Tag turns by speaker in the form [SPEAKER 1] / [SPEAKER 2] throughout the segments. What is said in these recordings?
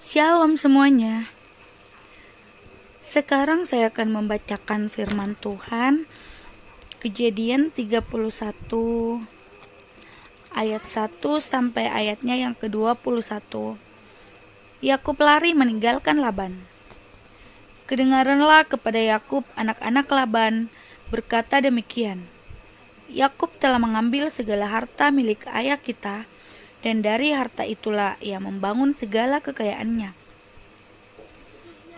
[SPEAKER 1] Shalom semuanya. Sekarang saya akan membacakan firman Tuhan, Kejadian 31 ayat 1 sampai ayatnya yang ke-21. Yakub lari meninggalkan Laban. Kedengaranlah kepada Yakub anak-anak Laban berkata demikian, Yakub telah mengambil segala harta milik ayah kita, dan dari harta itulah ia membangun segala kekayaannya.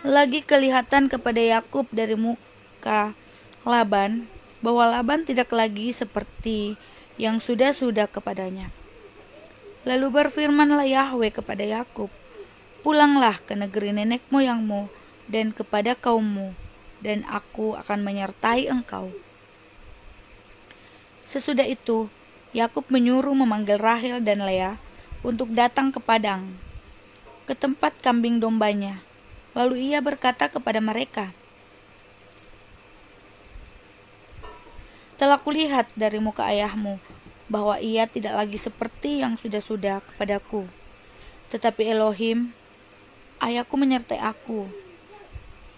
[SPEAKER 1] Lagi kelihatan kepada Yakub dari muka Laban bahwa Laban tidak lagi seperti yang sudah-sudah kepadanya. Lalu berfirmanlah Yahweh kepada Yakub, pulanglah ke negeri nenek moyangmu dan kepada kaummu, dan aku akan menyertai engkau. Sesudah itu, Yakub menyuruh memanggil Rahel dan Lea untuk datang ke padang, ke tempat kambing dombanya. Lalu ia berkata kepada mereka, telah kulihat dari muka ayahmu bahwa ia tidak lagi seperti yang sudah-sudah kepadaku. Tetapi Elohim, ayahku menyertai aku.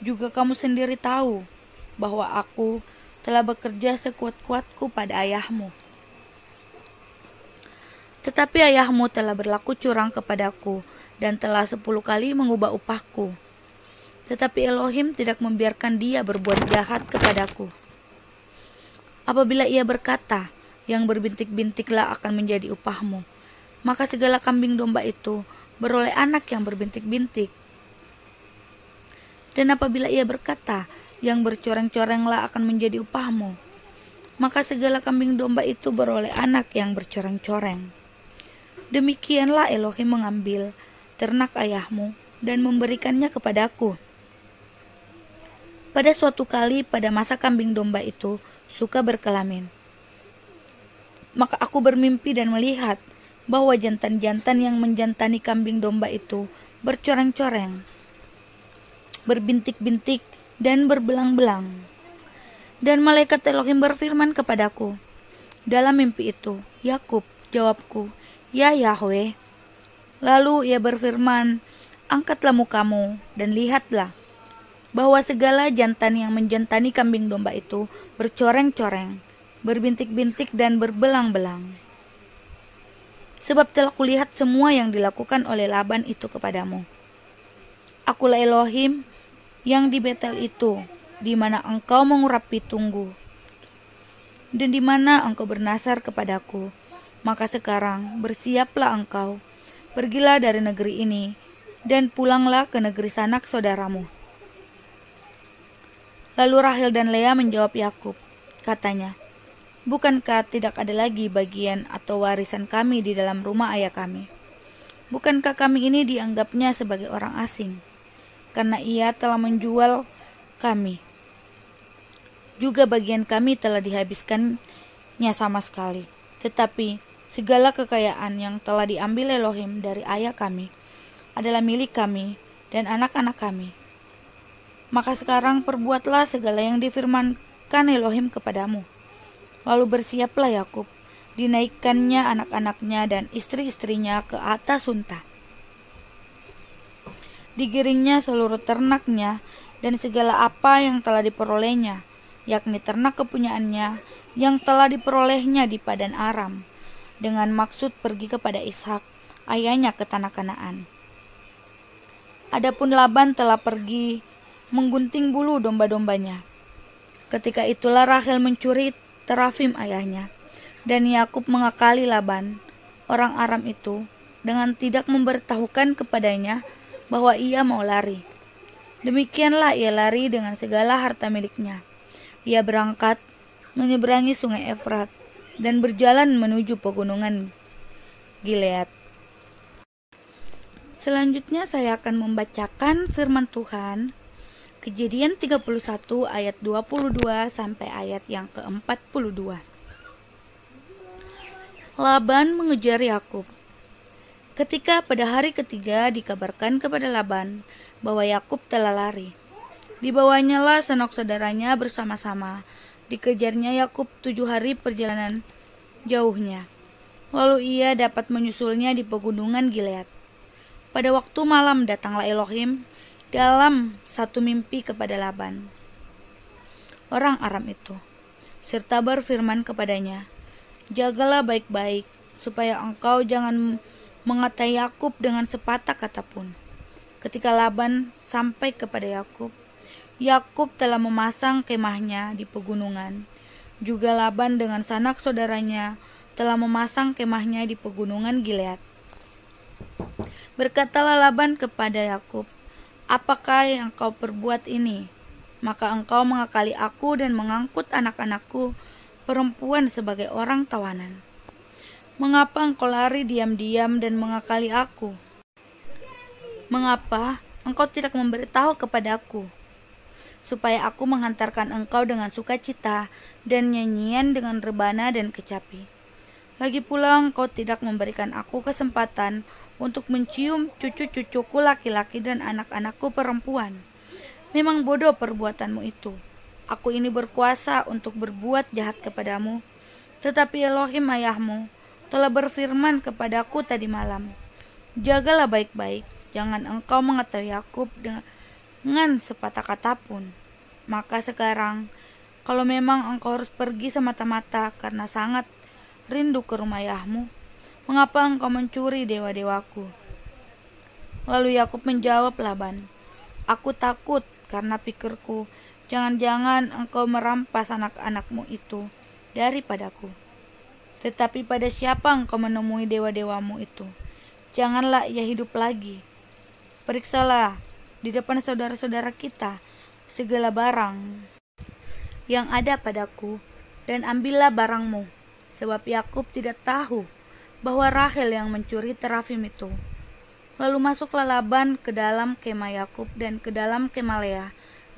[SPEAKER 1] Juga kamu sendiri tahu bahwa aku telah bekerja sekuat-kuatku pada ayahmu. Tetapi ayahmu telah berlaku curang kepadaku dan telah 10 kali mengubah upahku. Tetapi Elohim tidak membiarkan dia berbuat jahat kepadaku. Apabila ia berkata, yang berbintik-bintiklah akan menjadi upahmu, maka segala kambing domba itu beroleh anak yang berbintik-bintik. Dan apabila ia berkata, yang bercoreng-corenglah akan menjadi upahmu, maka segala kambing domba itu beroleh anak yang bercoreng-coreng. Demikianlah Elohim mengambil ternak ayahmu dan memberikannya kepadaku. Pada suatu kali pada masa kambing domba itu suka berkelamin, maka aku bermimpi dan melihat bahwa jantan-jantan yang menjantani kambing domba itu bercoreng-coreng, berbintik-bintik dan berbelang-belang. Dan malaikat Elohim berfirman kepadaku dalam mimpi itu, Yakub, jawabku, ya Yahweh. Lalu ia berfirman, angkatlah mukamu dan lihatlah bahwa segala jantan yang menjantani kambing domba itu bercoreng-coreng, berbintik-bintik dan berbelang-belang. Sebab telah kulihat semua yang dilakukan oleh Laban itu kepadamu. Akulah Elohim yang di Betel itu, di mana engkau mengurapi tunggu, dan di mana engkau bernasar kepadaku. Maka sekarang bersiaplah engkau, pergilah dari negeri ini, dan pulanglah ke negeri sanak saudaramu. Lalu Rahel dan Lea menjawab Yakub, katanya, bukankah tidak ada lagi bagian atau warisan kami di dalam rumah ayah kami? Bukankah kami ini dianggapnya sebagai orang asing, karena ia telah menjual kami? Juga bagian kami telah dihabiskannya sama sekali. Tetapi segala kekayaan yang telah diambil Elohim dari ayah kami adalah milik kami dan anak-anak kami. Maka sekarang perbuatlah segala yang difirmankan Elohim kepadamu. Lalu bersiaplah Yakub, dinaikkannya anak-anaknya dan istri-istrinya ke atas unta. Digiringnya seluruh ternaknya dan segala apa yang telah diperolehnya, yakni ternak kepunyaannya yang telah diperolehnya di Padan Aram, dengan maksud pergi kepada Ishak, ayahnya ke tanah Kanaan. Adapun Laban telah pergi menggunting bulu domba-dombanya. Ketika itulah Rahel mencuri terafim ayahnya, dan Yakub mengakali Laban, orang Aram itu, dengan tidak memberitahukan kepadanya bahwa ia mau lari. Demikianlah ia lari dengan segala harta miliknya. Ia berangkat menyeberangi sungai Efrat dan berjalan menuju pegunungan Gilead. Selanjutnya saya akan membacakan firman Tuhan, Kejadian 31 ayat 22 sampai ayat yang ke-42. Laban mengejar Yakub. Ketika pada hari ketiga dikabarkan kepada Laban bahwa Yakub telah lari, dibawanyalah sanak saudaranya bersama-sama. Dikejarnya Yakub 7 hari perjalanan jauhnya. Lalu ia dapat menyusulnya di pegunungan Gilead. Pada waktu malam datanglah Elohim dalam satu mimpi kepada Laban, orang Aram itu, serta berfirman kepadanya, "Jagalah baik-baik, supaya engkau jangan mengatai Yakub dengan sepatah kata pun." Ketika Laban sampai kepada Yakub, Yakub telah memasang kemahnya di pegunungan. Juga Laban dengan sanak saudaranya telah memasang kemahnya di pegunungan Gilead. Berkatalah Laban kepada Yakub, "Apakah yang kau perbuat ini? Maka engkau mengakali aku dan mengangkut anak-anakku perempuan sebagai orang tawanan. Mengapa engkau lari diam-diam dan mengakali aku? Mengapa engkau tidak memberitahu kepadaku, supaya aku menghantarkan engkau dengan sukacita dan nyanyian dengan rebana dan kecapi? Lagi pula engkau tidak memberikan aku kesempatan untuk mencium cucu-cucuku laki-laki dan anak-anakku perempuan. Memang bodoh perbuatanmu itu. Aku ini berkuasa untuk berbuat jahat kepadamu, tetapi Elohim ayahmu telah berfirman kepadaku tadi malam, jagalah baik-baik, jangan engkau mengetahui Yakub dengan sepatah kata pun. Maka sekarang, kalau memang engkau harus pergi semata-mata karena sangat rindu ke rumah ayahmu, mengapa engkau mencuri dewa-dewaku?" Lalu Yakub menjawab Laban, "Aku takut karena pikirku, jangan-jangan engkau merampas anak-anakmu itu daripadaku. Tetapi pada siapa engkau menemui dewa-dewamu itu? Janganlah ia hidup lagi. Periksalah di depan saudara-saudara kita segala barang yang ada padaku, dan ambillah barangmu." Sebab Yakub tidak tahu bahwa Rahel yang mencuri terafim itu. Lalu masuklah Laban ke dalam kemah Yakub dan ke dalam kemah Lea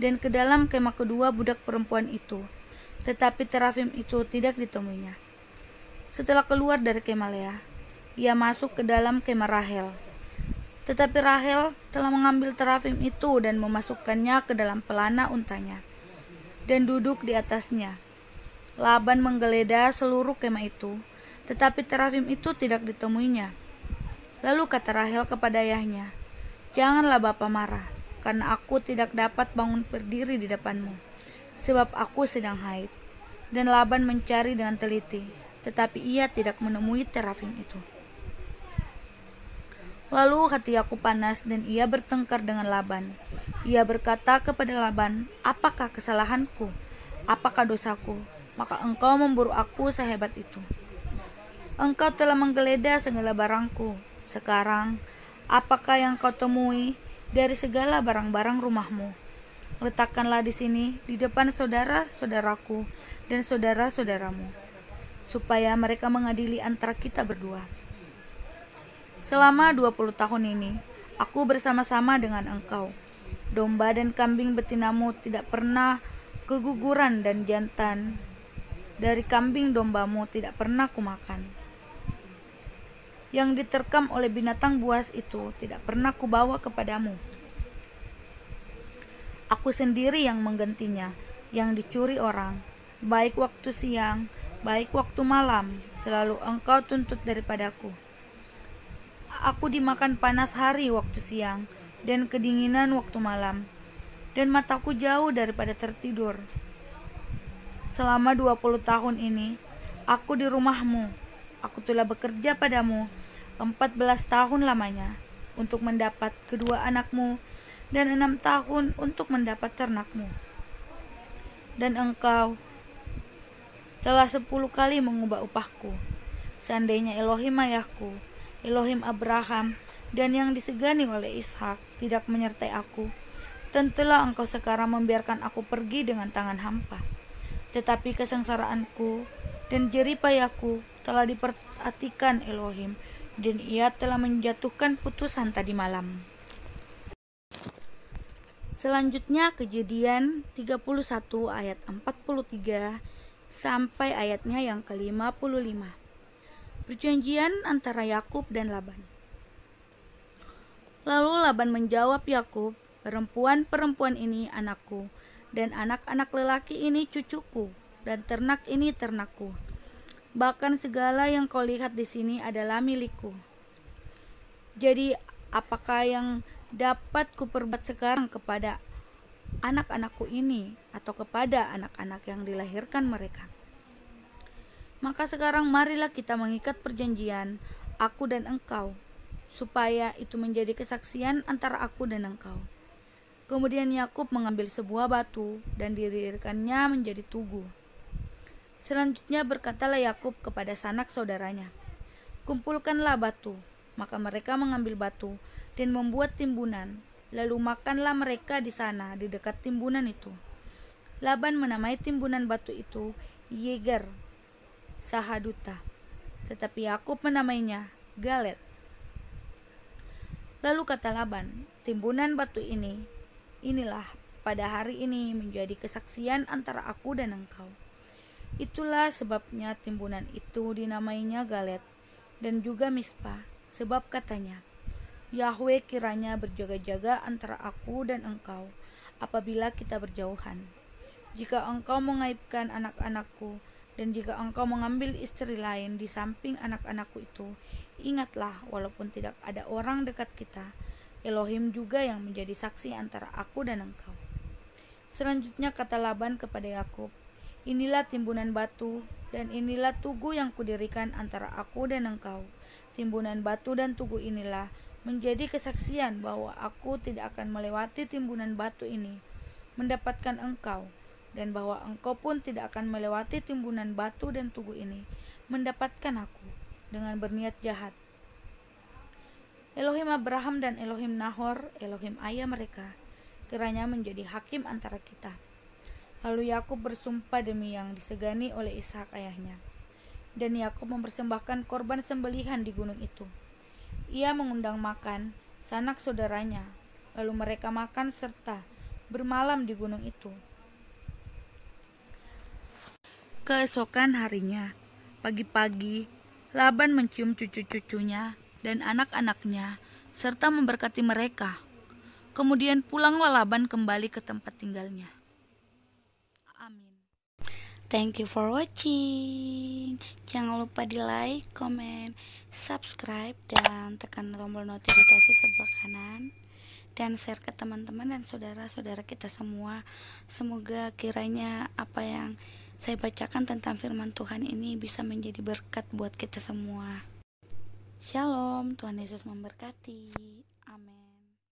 [SPEAKER 1] dan ke dalam kemah kedua budak perempuan itu, tetapi terafim itu tidak ditemuinya. Setelah keluar dari kemah Lea, ia masuk ke dalam kemah Rahel. Tetapi Rahel telah mengambil terafim itu dan memasukkannya ke dalam pelana untanya dan duduk di atasnya. Laban menggeledah seluruh kemah itu, tetapi terafim itu tidak ditemuinya. Lalu kata Rahel kepada ayahnya, "Janganlah bapa marah, karena aku tidak dapat bangun berdiri di depanmu, sebab aku sedang haid." Dan Laban mencari dengan teliti, tetapi ia tidak menemui terafim itu. Lalu hati Yakub panas dan ia bertengkar dengan Laban. Ia berkata kepada Laban, "Apakah kesalahanku? Apakah dosaku? Maka engkau memburu aku sehebat itu. Engkau telah menggeledah segala barangku. Sekarang, apakah yang kau temui dari segala barang-barang rumahmu? Letakkanlah di sini di depan saudara-saudaraku dan saudara-saudaramu, supaya mereka mengadili antara kita berdua. Selama 20 tahun ini, aku bersama-sama dengan engkau. Domba dan kambing betinamu tidak pernah keguguran dan jantan dari kambing dombamu tidak pernah kumakan. Yang diterkam oleh binatang buas itu tidak pernah kubawa kepadamu. Aku sendiri yang menggantinya, yang dicuri orang, baik waktu siang, baik waktu malam, selalu engkau tuntut daripadaku. Aku dimakan panas hari waktu siang, dan kedinginan waktu malam, dan mataku jauh daripada tertidur. Selama 20 tahun ini, aku di rumahmu. Aku telah bekerja padamu 14 tahun lamanya untuk mendapat kedua anakmu dan 6 tahun untuk mendapat ternakmu. Dan engkau telah 10 kali mengubah upahku. Seandainya Elohim ayahku, Elohim Abraham, dan yang disegani oleh Ishak tidak menyertai aku, tentulah engkau sekarang membiarkan aku pergi dengan tangan hampa. Tetapi kesengsaraanku dan jeripayahku telah diperhatikan Elohim, dan ia telah menjatuhkan putusan tadi malam." Selanjutnya Kejadian 31 ayat 43 sampai ayatnya yang ke-55. Perjanjian antara Yakub dan Laban. Lalu Laban menjawab Yakub, "Perempuan-perempuan ini anakku, dan anak-anak lelaki ini cucuku, dan ternak ini ternakku. Bahkan segala yang kau lihat di sini adalah milikku. Jadi apakah yang dapat kuperbuat sekarang kepada anak-anakku ini atau kepada anak-anak yang dilahirkan mereka? Maka sekarang marilah kita mengikat perjanjian, aku dan engkau, supaya itu menjadi kesaksian antara aku dan engkau." Kemudian Yakub mengambil sebuah batu dan didirikannya menjadi tugu. Selanjutnya berkatalah Yakub kepada sanak saudaranya, "Kumpulkanlah batu." Maka mereka mengambil batu dan membuat timbunan, lalu makanlah mereka di sana di dekat timbunan itu. Laban menamai timbunan batu itu Yeger Sahaduta, tetapi Yakub menamainya Galet. Lalu kata Laban, "Timbunan batu inilah pada hari ini menjadi kesaksian antara aku dan engkau." Itulah sebabnya timbunan itu dinamainya Galet dan juga Mispa, sebab katanya, "Yahwe kiranya berjaga-jaga antara aku dan engkau apabila kita berjauhan. Jika engkau mengaibkan anak-anakku dan jika engkau mengambil istri lain di samping anak-anakku itu, ingatlah walaupun tidak ada orang dekat kita, Elohim juga yang menjadi saksi antara aku dan engkau." Selanjutnya kata Laban kepada Yakub, "Inilah timbunan batu dan inilah tugu yang kudirikan antara aku dan engkau. Timbunan batu dan tugu inilah menjadi kesaksian bahwa aku tidak akan melewati timbunan batu ini mendapatkan engkau, dan bahwa engkau pun tidak akan melewati timbunan batu dan tugu ini mendapatkan aku dengan berniat jahat. Elohim Abraham dan Elohim Nahor, Elohim ayah mereka, kiranya menjadi hakim antara kita." Lalu Yakub bersumpah demi yang disegani oleh Ishak ayahnya. Dan Yakub mempersembahkan korban sembelihan di gunung itu. Ia mengundang makan sanak saudaranya, lalu mereka makan serta bermalam di gunung itu. Keesokan harinya, pagi-pagi, Laban mencium cucu-cucunya dan anak-anaknya serta memberkati mereka. Kemudian pulanglah Laban kembali ke tempat tinggalnya. Amin.
[SPEAKER 2] Thank you for watching. Jangan lupa di like, comment, subscribe, dan tekan tombol notifikasi sebelah kanan. Dan share ke teman-teman dan saudara-saudara kita semua. Semoga kiranya apa yang saya bacakan tentang firman Tuhan ini bisa menjadi berkat buat kita semua. Shalom, Tuhan Yesus memberkati. Amin.